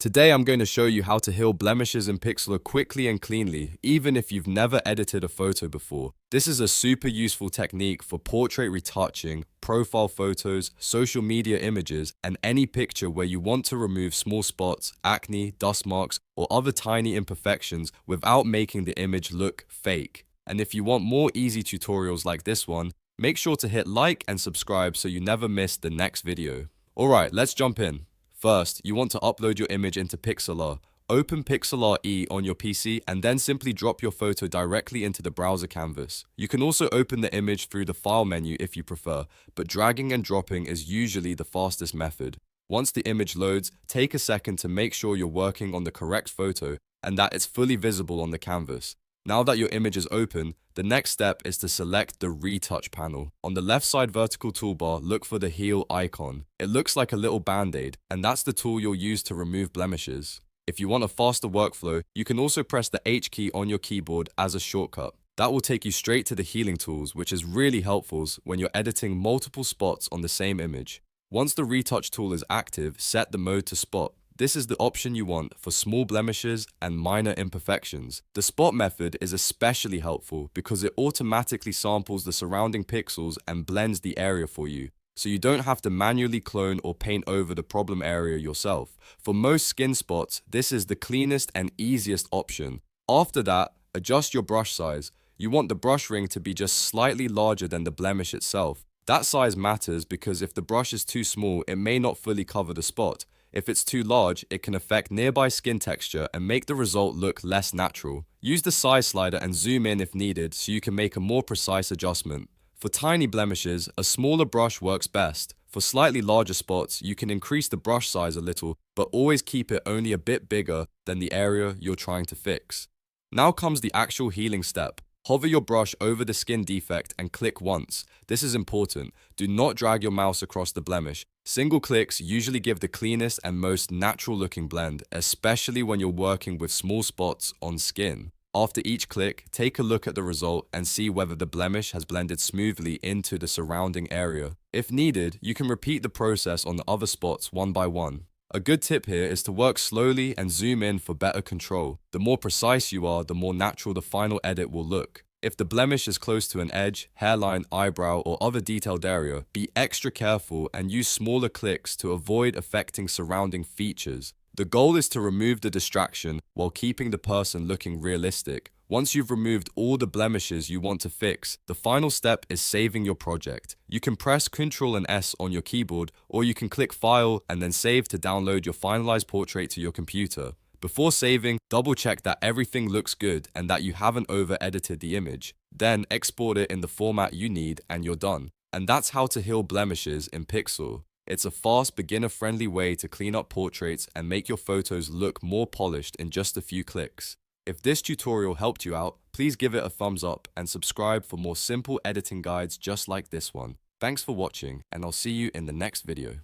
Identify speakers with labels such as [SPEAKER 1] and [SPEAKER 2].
[SPEAKER 1] Today I'm going to show you how to heal blemishes in Pixlr quickly and cleanly, even if you've never edited a photo before. This is a super useful technique for portrait retouching, profile photos, social media images, and any picture where you want to remove small spots, acne, dust marks, or other tiny imperfections without making the image look fake. And if you want more easy tutorials like this one, make sure to hit like and subscribe so you never miss the next video. Alright, let's jump in. First, you want to upload your image into Pixlr. Open Pixlr E on your PC and then simply drop your photo directly into the browser canvas. You can also open the image through the file menu if you prefer, but dragging and dropping is usually the fastest method. Once the image loads, take a second to make sure you're working on the correct photo and that it's fully visible on the canvas. Now that your image is open, the next step is to select the Retouch panel. On the left side vertical toolbar, look for the heal icon. It looks like a little band-aid, and that's the tool you'll use to remove blemishes. If you want a faster workflow, you can also press the H key on your keyboard as a shortcut. That will take you straight to the healing tools, which is really helpful when you're editing multiple spots on the same image. Once the Retouch tool is active, set the mode to spot. This is the option you want for small blemishes and minor imperfections. The spot method is especially helpful because it automatically samples the surrounding pixels and blends the area for you, so you don't have to manually clone or paint over the problem area yourself. For most skin spots, this is the cleanest and easiest option. After that, adjust your brush size. You want the brush ring to be just slightly larger than the blemish itself. That size matters because if the brush is too small, it may not fully cover the spot. If it's too large, it can affect nearby skin texture and make the result look less natural. Use the size slider and zoom in if needed so you can make a more precise adjustment. For tiny blemishes, a smaller brush works best. For slightly larger spots, you can increase the brush size a little, but always keep it only a bit bigger than the area you're trying to fix. Now comes the actual healing step. Hover your brush over the skin defect and click once. This is important. Do not drag your mouse across the blemish. Single clicks usually give the cleanest and most natural looking blend, especially when you're working with small spots on skin. After each click, take a look at the result and see whether the blemish has blended smoothly into the surrounding area. If needed, you can repeat the process on the other spots one by one. A good tip here is to work slowly and zoom in for better control. The more precise you are, the more natural the final edit will look. If the blemish is close to an edge, hairline, eyebrow, or other detailed area, be extra careful and use smaller clicks to avoid affecting surrounding features. The goal is to remove the distraction while keeping the person looking realistic. Once you've removed all the blemishes you want to fix, the final step is saving your project. You can press Ctrl and S on your keyboard, or you can click File and then Save to download your finalized portrait to your computer. Before saving, double check that everything looks good and that you haven't over-edited the image. Then export it in the format you need and you're done. And that's how to heal blemishes in Pixlr. It's a fast, beginner-friendly way to clean up portraits and make your photos look more polished in just a few clicks. If this tutorial helped you out, please give it a thumbs up and subscribe for more simple editing guides just like this one. Thanks for watching, and I'll see you in the next video.